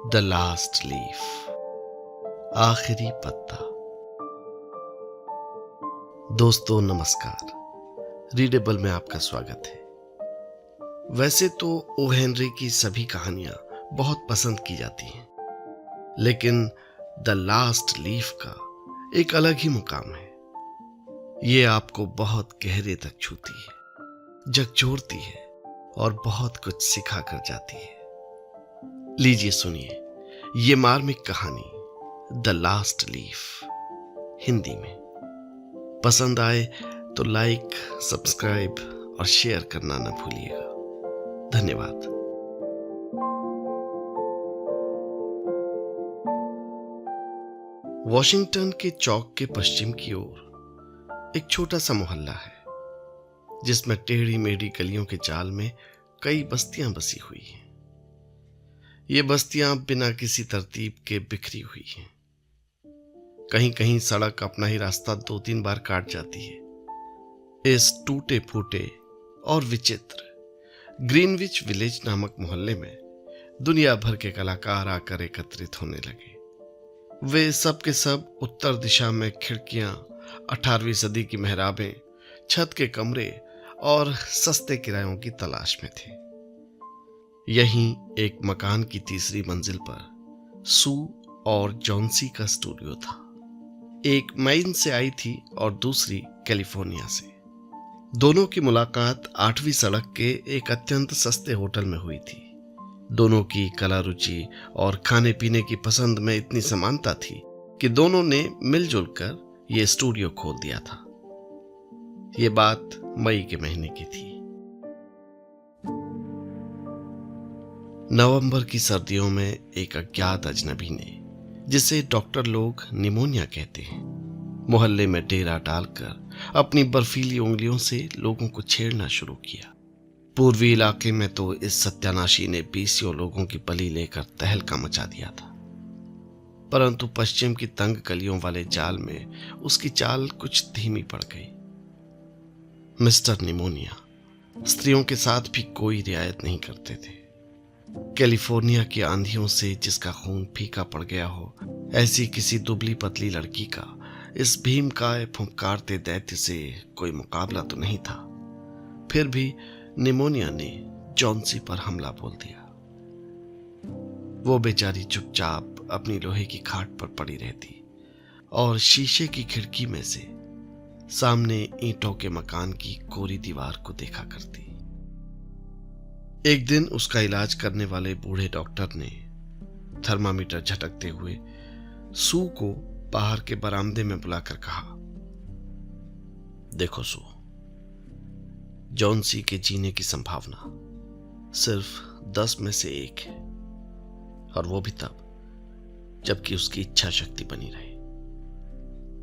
The last leaf, आखिरी पत्ता। दोस्तों नमस्कार, रीडेबल में आपका स्वागत है। वैसे तो ओ हेनरी की सभी कहानियां बहुत पसंद की जाती हैं, लेकिन द लास्ट लीफ का एक अलग ही मुकाम है। ये आपको बहुत गहरे तक छूती है, झकझोरती है और बहुत कुछ सिखा कर जाती है। लीजिए सुनिए ये मार्मिक कहानी द लास्ट लीफ हिंदी में। पसंद आए तो लाइक, सब्सक्राइब और शेयर करना न भूलिएगा। धन्यवाद। वॉशिंगटन के चौक के पश्चिम की ओर एक छोटा सा मोहल्ला है, जिसमें टेढ़ी मेढ़ी गलियों के जाल में कई बस्तियां बसी हुई हैं। ये बस्तियां बिना किसी तरतीब के बिखरी हुई हैं। कहीं कहीं सड़क अपना ही रास्ता 2-3 बार काट जाती है। इस टूटे फूटे और विचित्र ग्रीनविच विलेज नामक मोहल्ले में दुनिया भर के कलाकार आकर एकत्रित होने लगे। वे सब के सब उत्तर दिशा में खिड़कियां, 18वीं सदी की मेहराबें, छत के कमरे और सस्ते किरायों की तलाश में थे। यहीं एक मकान की तीसरी मंजिल पर सू और जॉन्सी का स्टूडियो था। एक मैन से आई थी और दूसरी कैलिफोर्निया से। दोनों की मुलाकात 8वीं सड़क के एक अत्यंत सस्ते होटल में हुई थी। दोनों की कला रुचि और खाने पीने की पसंद में इतनी समानता थी कि दोनों ने मिलजुल कर यह स्टूडियो खोल दिया था। ये बात मई के महीने की थी। नवंबर की सर्दियों में एक अज्ञात अजनबी ने, जिसे डॉक्टर लोग निमोनिया कहते हैं, मोहल्ले में डेरा डालकर अपनी बर्फीली उंगलियों से लोगों को छेड़ना शुरू किया। पूर्वी इलाके में तो इस सत्यानाशी ने 20 लोगों की बलि लेकर तहलका मचा दिया था, परंतु पश्चिम की तंग गलियों वाले जाल में उसकी चाल कुछ धीमी पड़ गई। मिस्टर निमोनिया स्त्रियों के साथ भी कोई रियायत नहीं करते थे। कैलिफोर्निया की आंधियों से जिसका खून फीका पड़ गया हो, ऐसी किसी दुबली पतली लड़की का इस भीमकाय फुंकारते दैत्य से कोई मुकाबला तो नहीं था। फिर भी निमोनिया ने जॉन्सी पर हमला बोल दिया। वो बेचारी चुपचाप अपनी लोहे की खाट पर पड़ी रहती और शीशे की खिड़की में से सामने ईंटों के मकान की कोरी दीवार को देखा करती। एक दिन उसका इलाज करने वाले बूढ़े डॉक्टर ने थर्मामीटर झटकते हुए सू को बाहर के बरामदे में बुलाकर कहा, देखो सू, जॉन्सी के जीने की संभावना सिर्फ 10 में से 1 है, और वो भी तब जबकि उसकी इच्छा शक्ति बनी रहे।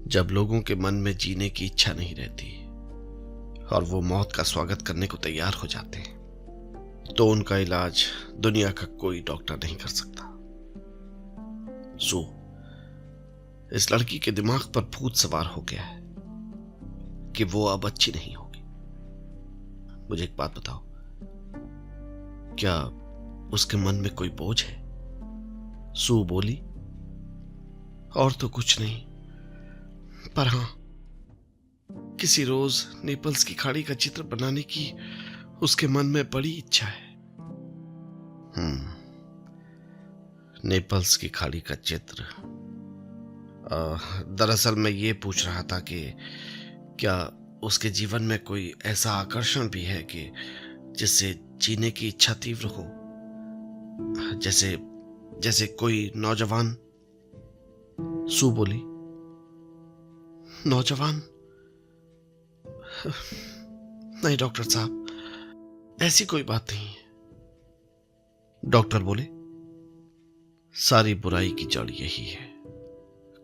जब लोगों के मन में जीने की इच्छा नहीं रहती और वो मौत का स्वागत करने को तैयार हो जाते हैं, तो उनका इलाज दुनिया का कोई डॉक्टर नहीं कर सकता। सो इस लड़की के दिमाग पर भूत सवार हो गया है कि वो अब अच्छी नहीं होगी। मुझे एक बात बताओ, क्या उसके मन में कोई बोझ है? सू बोली, और तो कुछ नहीं, पर हां, किसी रोज नेपल्स की खाड़ी का चित्र बनाने की उसके मन में बड़ी इच्छा है। नेपल्स की खाड़ी का चित्र। दरअसल मैं ये पूछ रहा था कि क्या उसके जीवन में कोई ऐसा आकर्षण भी है कि जिससे जीने की इच्छा तीव्र हो, जैसे जैसे कोई नौजवान? सू बोली, नौजवान? नहीं डॉक्टर साहब, ऐसी कोई बात नहीं है। डॉक्टर बोले, सारी बुराई की जड़ यही है,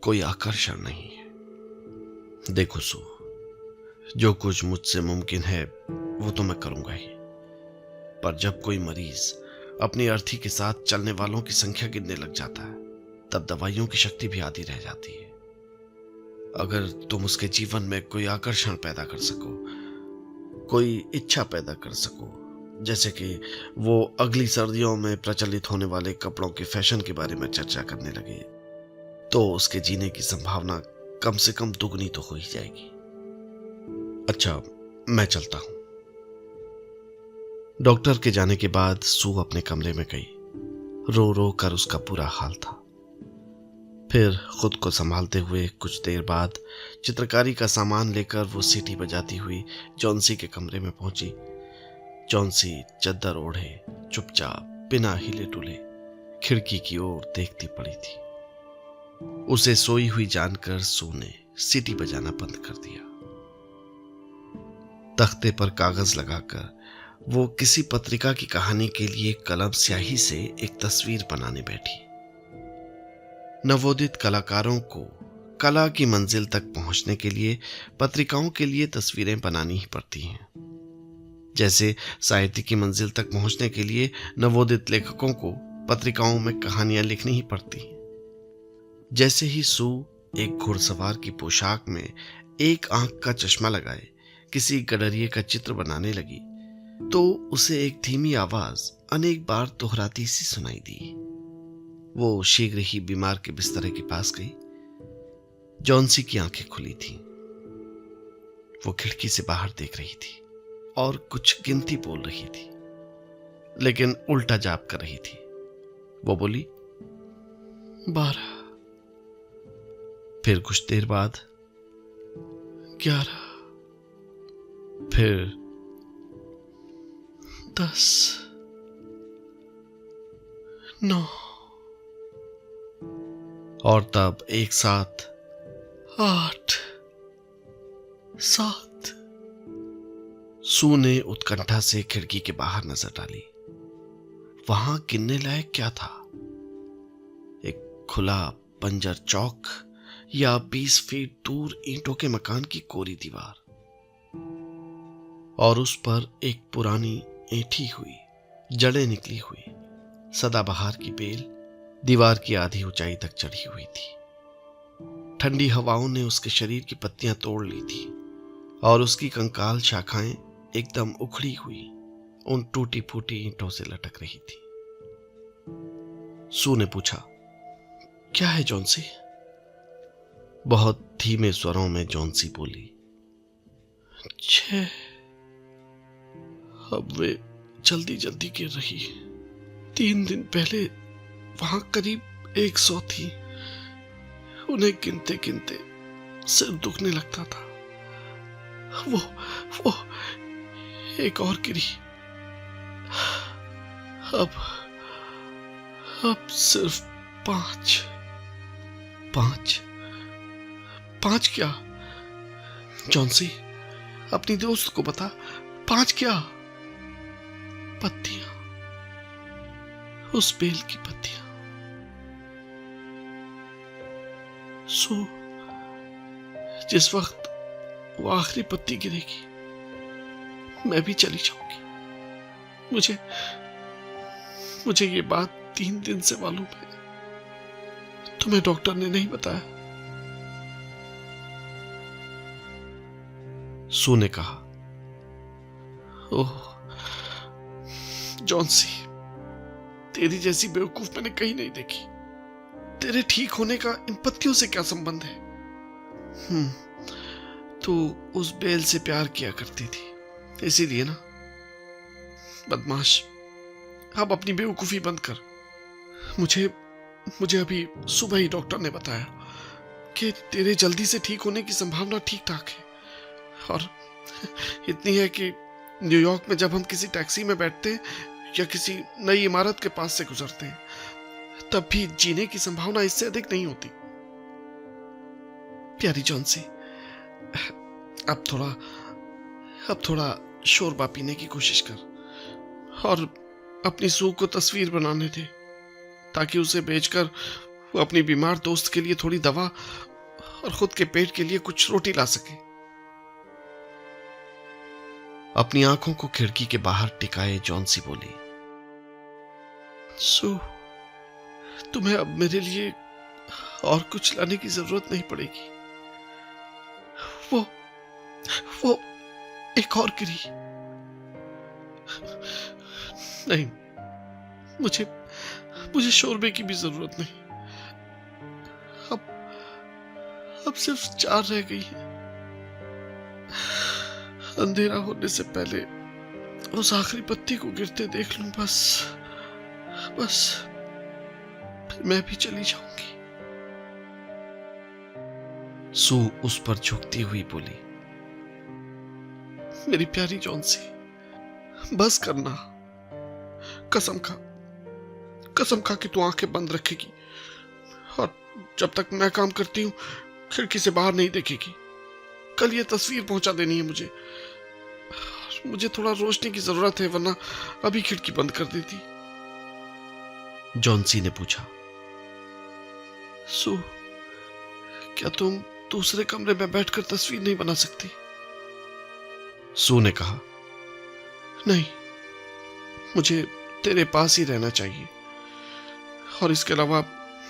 कोई आकर्षण नहीं है। देखो सू, जो कुछ मुझसे मुमकिन है वो तो मैं करूंगा ही, पर जब कोई मरीज अपनी अर्थी के साथ चलने वालों की संख्या गिनने लग जाता है, तब दवाइयों की शक्ति भी आधी रह जाती है। अगर तुम उसके जीवन में कोई आकर्षण पैदा कर सको, कोई इच्छा पैदा कर सको, जैसे कि वो अगली सर्दियों में प्रचलित होने वाले कपड़ों के फैशन के बारे में चर्चा करने लगे, तो उसके जीने की संभावना कम से कम दुगनी तो हो ही जाएगी। अच्छा, मैं चलता हूं। डॉक्टर के जाने के बाद सू अपने कमरे में गई। रो रो कर उसका बुरा हाल था। फिर खुद को संभालते हुए कुछ देर बाद चित्रकारी का सामान लेकर वो सीटी बजाती हुई जॉन्सी के कमरे में पहुंची। जॉन्सी चद्दर ओढ़े चुपचाप बिना हिले डुले खिड़की की ओर देखती पड़ी थी। उसे सोई हुई जानकर सू ने सीटी बजाना बंद कर दिया। तख्ते पर कागज लगाकर वो किसी पत्रिका की कहानी के लिए कलम स्याही से एक तस्वीर बनाने बैठी। नवोदित कलाकारों को कला की मंजिल तक पहुंचने के लिए पत्रिकाओं के लिए तस्वीरें बनानी ही पड़ती हैं। जैसे साहित्य की मंजिल तक पहुंचने के लिए नवोदित लेखकों को पत्रिकाओं में कहानियां लिखनी ही पड़ती हैं। जैसे ही सू एक घुड़सवार की पोशाक में एक आंख का चश्मा लगाए किसी गडरिये का चित्र बनाने लगी, तो उसे एक धीमी आवाज अनेक बार दोहराती सी सुनाई दी। वो शीघ्र ही बीमार के बिस्तर के पास गई। जॉन्सी की आंखें खुली थीं। वो खिड़की से बाहर देख रही थी और कुछ गिनती बोल रही थी, लेकिन उल्टा जाप कर रही थी। वो बोली 12, फिर कुछ देर बाद 11, फिर 10, 9 और तब एक साथ 8, 7। सू ने उत्कंठा से खिड़की के बाहर नजर डाली। वहां गिनने लायक क्या था? एक खुला बंजर चौक या 20 फीट दूर ईंटों के मकान की कोरी दीवार, और उस पर एक पुरानी ऐंठी हुई, जड़ें निकली हुई सदाबहार की बेल दीवार की आधी ऊंचाई तक चढ़ी हुई थी। ठंडी हवाओं ने उसके शरीर की पत्तियां तोड़ ली थी और उसकी कंकाल शाखाएं एकदम उखड़ी हुई उन टूटी फूटी ईंटों से लटक रही थी। सू ने पूछा, क्या है जॉन्सी? बहुत धीमे स्वरों में जॉन्सी बोली, 6। अब वे जल्दी जल्दी गिर रही। 3 दिन पहले वहां करीब 100 थी। उन्हें गिनते गिनते सिर दुखने लगता था। वो एक और गिरी। अब सिर्फ 5। 5 क्या? जॉन्सी, अपनी दोस्त को बता, 5 क्या? पत्तियां, उस बेल की पत्तियां। सो जिस वक्त वो आखिरी पत्ती गिरेगी, मैं भी चली जाऊंगी। मुझे ये बात 3 दिन से मालूम है। तुम्हें डॉक्टर ने नहीं बताया? सू ने कहा, ओह जॉन्सी, तेरी जैसी बेवकूफ मैंने कहीं नहीं देखी। तेरे ठीक होने का इन पत्तियों से क्या संबंध है? तू उस बेल से प्यार किया करती थी, इसीलिए ना। बदमाश, अब अपनी बेवकूफी बंद कर। मुझे अभी सुबह ही डॉक्टर ने बताया कि तेरे जल्दी से ठीक होने की संभावना ठीक ठाक है, और इतनी है कि न्यूयॉर्क में जब हम किसी टैक्सी में बैठते हैं या किसी नई इमारत के पास से गुजरते हैं, तब भी जीने की संभावना इससे अधिक नहीं होती। प्यारी जॉन्सी, अब थोड़ा शोरबा पीने की कोशिश कर और अपनी सू को तस्वीर बनाने दे, ताकि उसे बेचकर वो अपनी बीमार दोस्त के लिए थोड़ी दवा और खुद के पेट के लिए कुछ रोटी ला सके। अपनी आंखों को खिड़की के बाहर टिकाए जॉन्सी बोली, सू, तुम्हें अब मेरे लिए और कुछ लाने की जरूरत नहीं पड़ेगी। वो एक और गिरी। नहीं, मुझे मुझे शोरबे की भी जरूरत नहीं। अब अब सिर्फ 4 रह गई है। अंधेरा होने से पहले उस आखिरी पत्ती को गिरते देख लूं, बस बस फिर मैं भी चली जाऊंगी। सू उस पर झुकती हुई बोली, मेरी प्यारी जॉन्सी, बस करना। कसम खा कि तू आंखें बंद रखेगी और जब तक मैं काम करती हूँ खिड़की से बाहर नहीं देखेगी। कल ये तस्वीर पहुंचा देनी है मुझे थोड़ा रोशनी की जरूरत है, वरना अभी खिड़की बंद कर देती। जॉन्सी ने पूछा, सू, क्या तुम दूसरे कमरे में बैठकर तस्वीर नहीं बना सकती? सू ने कहा, नहीं, मुझे तेरे पास ही रहना चाहिए और इसके अलावा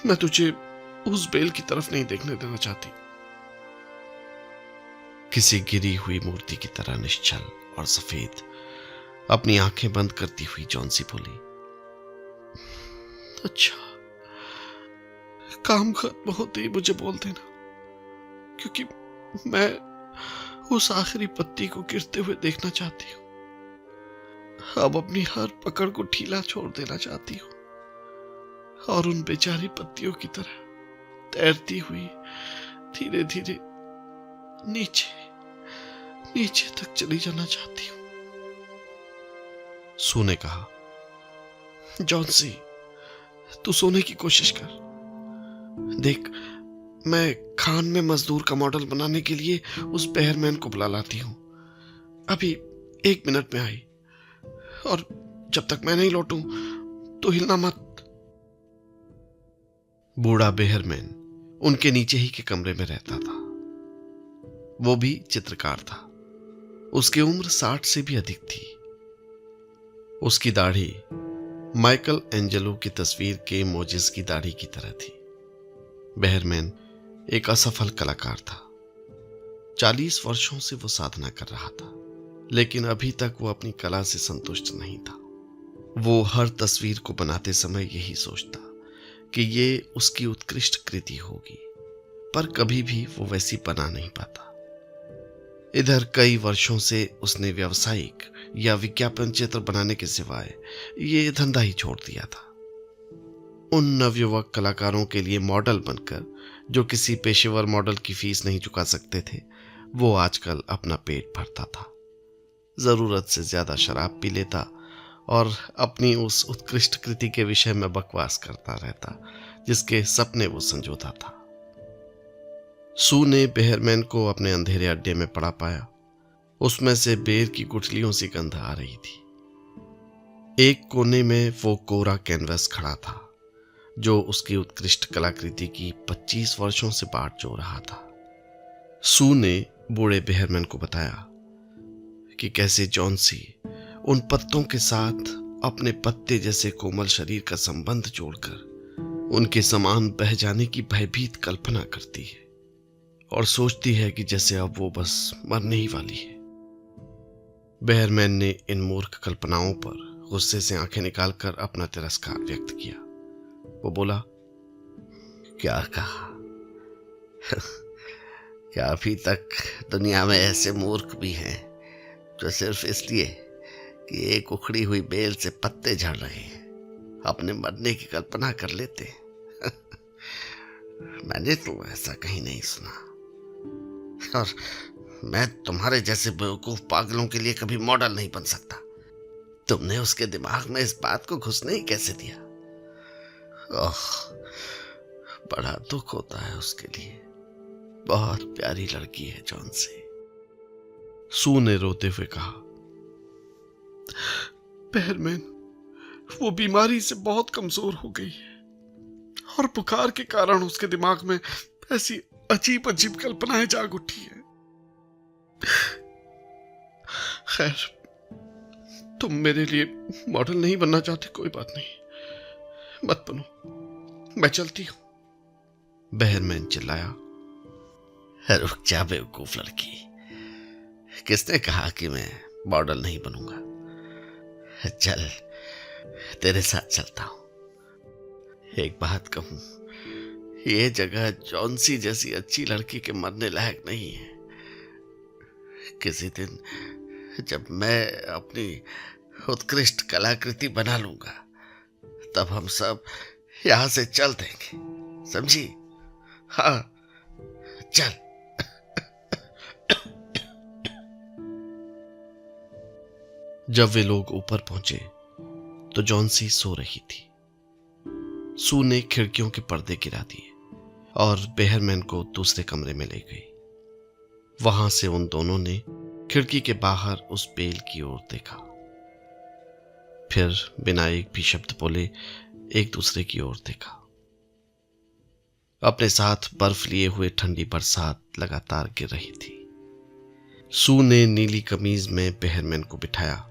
मैं तुझे उस बेल की तरफ नहीं देखने देना चाहती। किसी गिरी हुई मूर्ति की तरह निश्चल और सफेद अपनी आंखें बंद करती हुई जॉन्सी बोली, अच्छा, काम खत्म होते ही मुझे बोल देना, क्योंकि मैं उस आखिरी पत्ती को गिरते हुए देखना चाहती हूँ। अब अपनी हर पकड़ को ढीला छोड़ देना चाहती हूँ और उन बेचारी पत्तियों की तरह तैरती हुई धीरे धीरे नीचे तक चली जाना चाहती हूँ। सू ने कहा, जॉन्सी, तू सोने की कोशिश कर। देख, मैं खान में मजदूर का मॉडल बनाने के लिए उस बेहरमैन को बुला लाती हूँ। अभी 1 मिनट में आई, और जब तक मैं नहीं लौटूं तो हिलना मत। बूढ़ा बेहरमैन उनके नीचे ही के कमरे में रहता था। वो भी चित्रकार था। उसकी उम्र 60 से भी अधिक थी। उसकी दाढ़ी माइकल एंजेलो की तस्वीर के मोजिस की दाढ़ी की तरह थी। बेहरमैन एक असफल कलाकार था। 40 वर्षों से वो साधना कर रहा था, लेकिन अभी तक वो अपनी कला से संतुष्ट नहीं था। वो हर तस्वीर को बनाते समय यही सोचता कि ये उसकी उत्कृष्ट कृति होगी, पर कभी भी वो वैसी बना नहीं पाता। इधर कई वर्षों से उसने व्यावसायिक या विज्ञापन चित्र बनाने के सिवाय ये धंधा ही छोड़ दिया था। उन नवयुवक कलाकारों के लिए मॉडल बनकर, जो किसी पेशेवर मॉडल की फीस नहीं चुका सकते थे, वो आजकल अपना पेट भरता था, जरूरत से ज्यादा शराब पी लेता और अपनी उस उत्कृष्ट कृति के विषय में बकवास करता रहता जिसके सपने वो संजोता था। सू ने बेहरमैन को अपने अंधेरे अड्डे में पड़ा पाया। उसमें से बेर की गुठलियों सी गंध आ रही थी। एक कोने में वो कोरा कैनवस खड़ा था, जो उसकी उत्कृष्ट कलाकृति की 25 वर्षों से बाट जो रहा था। सू ने बूढ़े बेहरमैन को बताया कि कैसे जॉन्सी उन पत्तों के साथ अपने पत्ते जैसे कोमल शरीर का संबंध जोड़कर उनके समान बह जाने की भयभीत कल्पना करती है और सोचती है कि जैसे अब वो बस मरने ही वाली है। बेहरमैन ने इन मूर्ख कल्पनाओं पर गुस्से से आंखें निकालकर अपना तिरस्कार व्यक्त किया। वो बोला, क्या कहा? क्या अभी तक दुनिया में ऐसे मूर्ख भी हैं जो सिर्फ इसलिए कि एक उखड़ी हुई बेल से पत्ते झड़ रहे हैं अपने मरने की कल्पना कर लेते हैं? मैंने तो ऐसा कहीं नहीं सुना, और मैं तुम्हारे जैसे बेवकूफ पागलों के लिए कभी मॉडल नहीं बन सकता। तुमने उसके दिमाग में इस बात को घुसने ही कैसे दिया? ओह, बड़ा दुख होता है उसके लिए। बहुत प्यारी लड़की है जॉन्सी। सू ने रोते हुए कहा, बेहरमैन वो बीमारी से बहुत कमजोर हो गई है और बुखार के कारण उसके दिमाग में ऐसी अजीब अजीब कल्पनाएं जाग उठी है। खैर, तुम मेरे लिए मॉडल नहीं बनना चाहते, कोई बात नहीं, मत बनो, मैं चलती हूं। बेहरमैन चिल्लाया, रुक जा बेवकूफ लड़की, किसने कहा कि मैं मॉडल नहीं बनूंगा? चल, तेरे साथ चलता हूं। एक बात कहूं, ये जगह जॉन्सी जैसी अच्छी लड़की के मरने लायक नहीं है। किसी दिन जब मैं अपनी उत्कृष्ट कलाकृति बना लूंगा, तब हम सब यहां से चल देंगे, समझी? हाँ, चल। जब वे लोग ऊपर पहुंचे तो जॉन्सी सो रही थी। सू ने खिड़कियों के पर्दे गिरा दिए और बेहरमैन को दूसरे कमरे में ले गई। वहां से उन दोनों ने खिड़की के बाहर उस बेल की ओर देखा, फिर बिना एक भी शब्द बोले एक दूसरे की ओर देखा। अपने साथ बर्फ लिए हुए ठंडी बरसात लगातार गिर रही थी। सू ने नीली कमीज में बेहरमैन को बिठाया,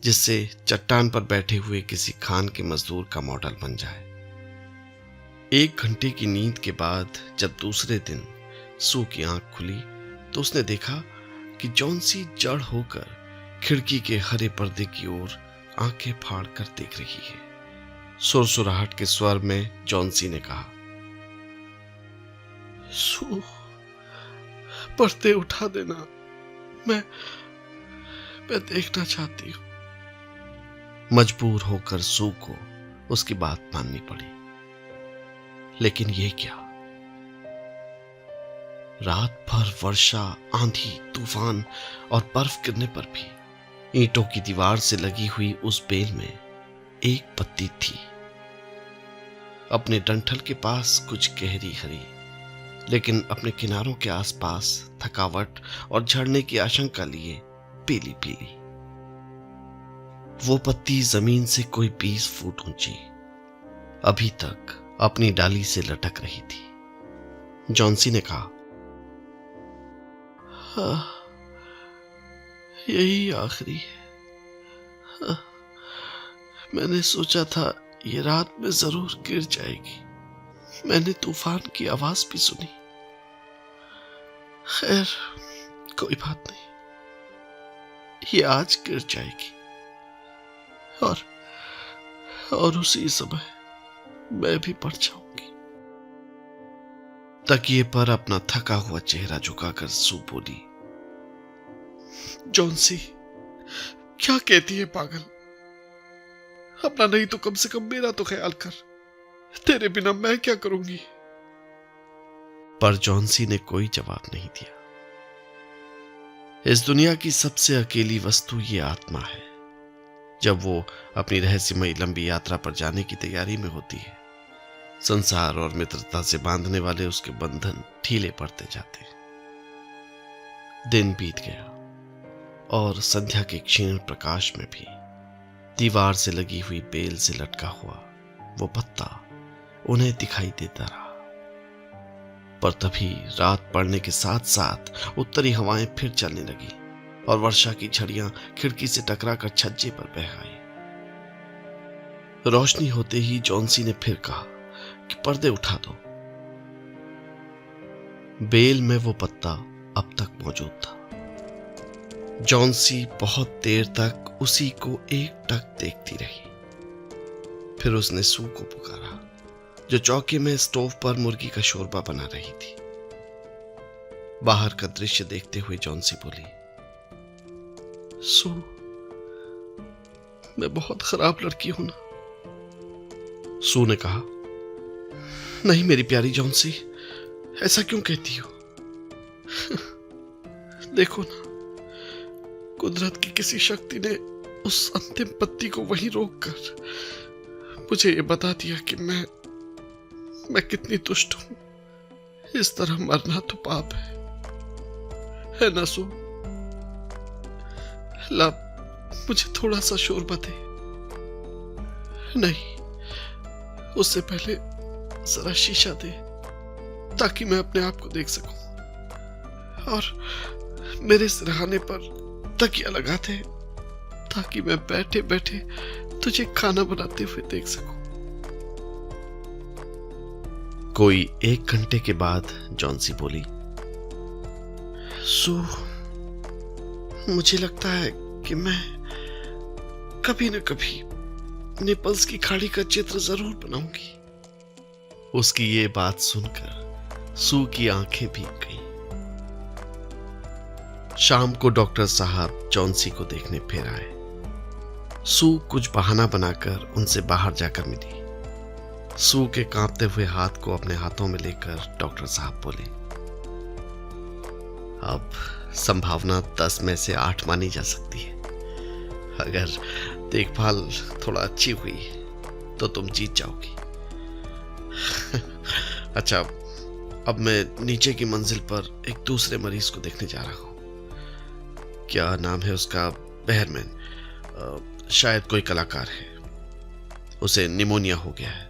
जिससे चट्टान पर बैठे हुए किसी खान के मजदूर का मॉडल बन जाए। 1 घंटे की नींद के बाद जब दूसरे दिन सू की आंख खुली तो उसने देखा कि जॉन्सी जड़ होकर खिड़की के हरे पर्दे की ओर आंखें फाड़ कर देख रही है। सुरसुराहट के स्वर में जॉन्सी ने कहा, सू, पर्दे उठा देना, मैं देखना चाहती हूं। मजबूर होकर सू को उसकी बात माननी पड़ी। लेकिन ये क्या, रात भर वर्षा, आंधी, तूफान और बर्फ गिरने पर भी ईंटों की दीवार से लगी हुई उस बेल में एक पत्ती थी। अपने डंठल के पास कुछ गहरी हरी, लेकिन अपने किनारों के आसपास थकावट और झड़ने की आशंका लिए पीली पीली। वो पत्ती जमीन से कोई 20 फुट ऊंची अभी तक अपनी डाली से लटक रही थी। जॉन्सी ने कहा, यही आखिरी है। मैंने सोचा था ये रात में जरूर गिर जाएगी। मैंने तूफान की आवाज भी सुनी। खैर, कोई बात नहीं, ये आज गिर जाएगी और उसी समय मैं भी पड़ जाऊंगी। तकिए पर अपना थका हुआ चेहरा झुकाकर सू बोली, जॉन्सी, क्या कहती है पागल? अपना नहीं तो कम से कम मेरा तो ख्याल कर। तेरे बिना मैं क्या करूंगी? पर जॉन्सी ने कोई जवाब नहीं दिया। इस दुनिया की सबसे अकेली वस्तु ये आत्मा है। जब वो अपनी रहस्यमयी लंबी यात्रा पर जाने की तैयारी में होती है, संसार और मित्रता से बांधने वाले उसके बंधन ढीले पड़ते जाते हैं। दिन बीत गया और संध्या के क्षीण प्रकाश में भी दीवार से लगी हुई बेल से लटका हुआ वो पत्ता उन्हें दिखाई देता रहा। पर तभी रात पड़ने के साथ साथ उत्तरी हवाएं फिर चलने लगी और वर्षा की झड़ियां खिड़की से टकराकर छज्जे पर बह आई। रोशनी होते ही जॉन्सी ने फिर कहा कि पर्दे उठा दो। बेल में वो पत्ता अब तक मौजूद था। जॉन्सी बहुत देर तक उसी को एकटक देखती रही। फिर उसने सू को पुकारा, जो चौकी में स्टोव पर मुर्गी का शोरबा बना रही थी। बाहर का दृश्य देखते हुए जॉन्सी बोली, सू, मैं बहुत खराब लड़की हूं ना? सू ने कहा, नहीं मेरी प्यारी जॉन्सी, ऐसा क्यों कहती हो? देखो ना, कुदरत की किसी शक्ति ने उस अंतिम पत्ती को वहीं रोककर मुझे ये बता दिया कि मैं कितनी दुष्ट हूं। इस तरह मरना तो पाप है ना सू? ला, मुझे थोड़ा सा शोरबा दे। नहीं, उससे पहले जरा शीशा दे ताकि मैं अपने आप को देख सकूं, और मेरे सिरहाने पर तकिया लगा दे ताकि मैं बैठे बैठे तुझे खाना बनाते हुए देख सकूं। कोई 1 घंटे के बाद जॉन्सी बोली, सू, मुझे लगता है कि मैं कभी न कभी नेपल्स की खाड़ी का चित्र जरूर बनाऊंगी। उसकी ये बात सुनकर सू की आंखें भीग गईं। शाम को डॉक्टर साहब जॉन्सी को देखने फिर आए। सू कुछ बहाना बनाकर उनसे बाहर जाकर मिली। सू के कांपते हुए हाथ को अपने हाथों में लेकर डॉक्टर साहब बोले, अब संभावना 10 में से 8 मानी जा सकती है। अगर देखभाल थोड़ा अच्छी हुई तो तुम जीत जाओगी। अच्छा, अब मैं नीचे की मंजिल पर एक दूसरे मरीज को देखने जा रहा हूं। क्या नाम है उसका? बेहरमैन। शायद कोई कलाकार है। उसे निमोनिया हो गया है,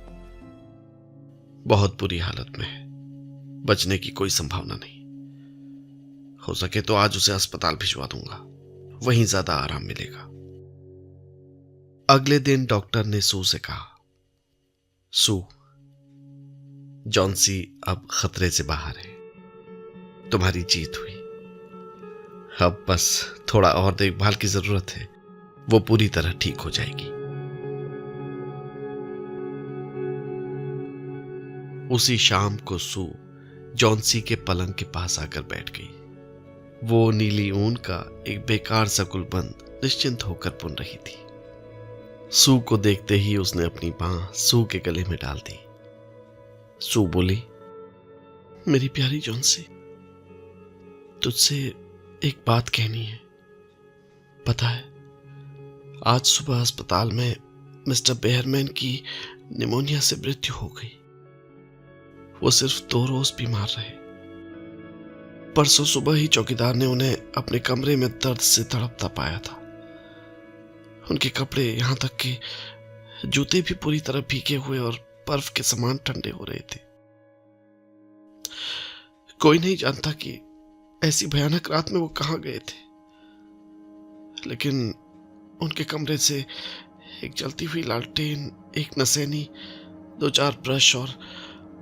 बहुत बुरी हालत में है, बचने की कोई संभावना नहीं। हो सके तो आज उसे अस्पताल भिजवा दूंगा, वहीं ज्यादा आराम मिलेगा। अगले दिन डॉक्टर ने सू से कहा, सू, जॉन्सी अब खतरे से बाहर है, तुम्हारी जीत हुई। अब बस थोड़ा और देखभाल की जरूरत है, वो पूरी तरह ठीक हो जाएगी। उसी शाम को सू जॉन्सी के पलंग के पास आकर बैठ गई। वो नीली ऊन का एक बेकार सा गुलबंद निश्चिंत होकर बुन रही थी। सू को देखते ही उसने अपनी बांह सू के गले में डाल दी। सू बोली, मेरी प्यारी जॉन्सी, तुझसे एक बात कहनी है। पता है, आज सुबह अस्पताल में मिस्टर बेहरमैन की निमोनिया से मृत्यु हो गई। वो सिर्फ 2 रोज बीमार रहे। परसों सुबह ही चौकीदार ने उन्हें अपने कमरे में दर्द से तड़पता पाया था। उनके कपड़े, यहां तक कि जूते भी पूरी तरह भीगे हुए और बर्फ के समान ठंडे हो रहे थे। कोई नहीं जानता कि ऐसी भयानक रात में वो कहां गए थे, लेकिन उनके कमरे से एक जलती हुई लालटेन, एक नसैनी, 2-4 ब्रश और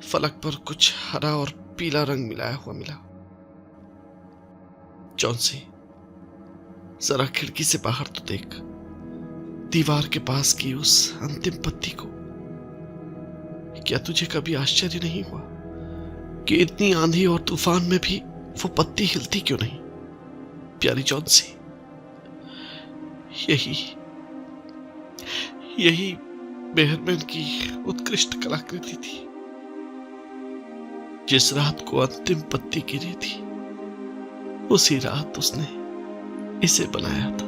फलक पर कुछ हरा और पीला रंग मिलाया हुआ मिला। जॉन्सी, जरा खिड़की से बाहर तो देख, दीवार के पास की उस अंतिम पत्ती को। क्या तुझे कभी आश्चर्य नहीं हुआ कि इतनी आंधी और तूफान में भी वो पत्ती हिलती क्यों नहीं? प्यारी जॉन्सी, यही बेहरमैन की उत्कृष्ट कलाकृति थी। जिस रात को अंतिम पत्ती गिरी थी, उसी रात उसने इसे बनाया था।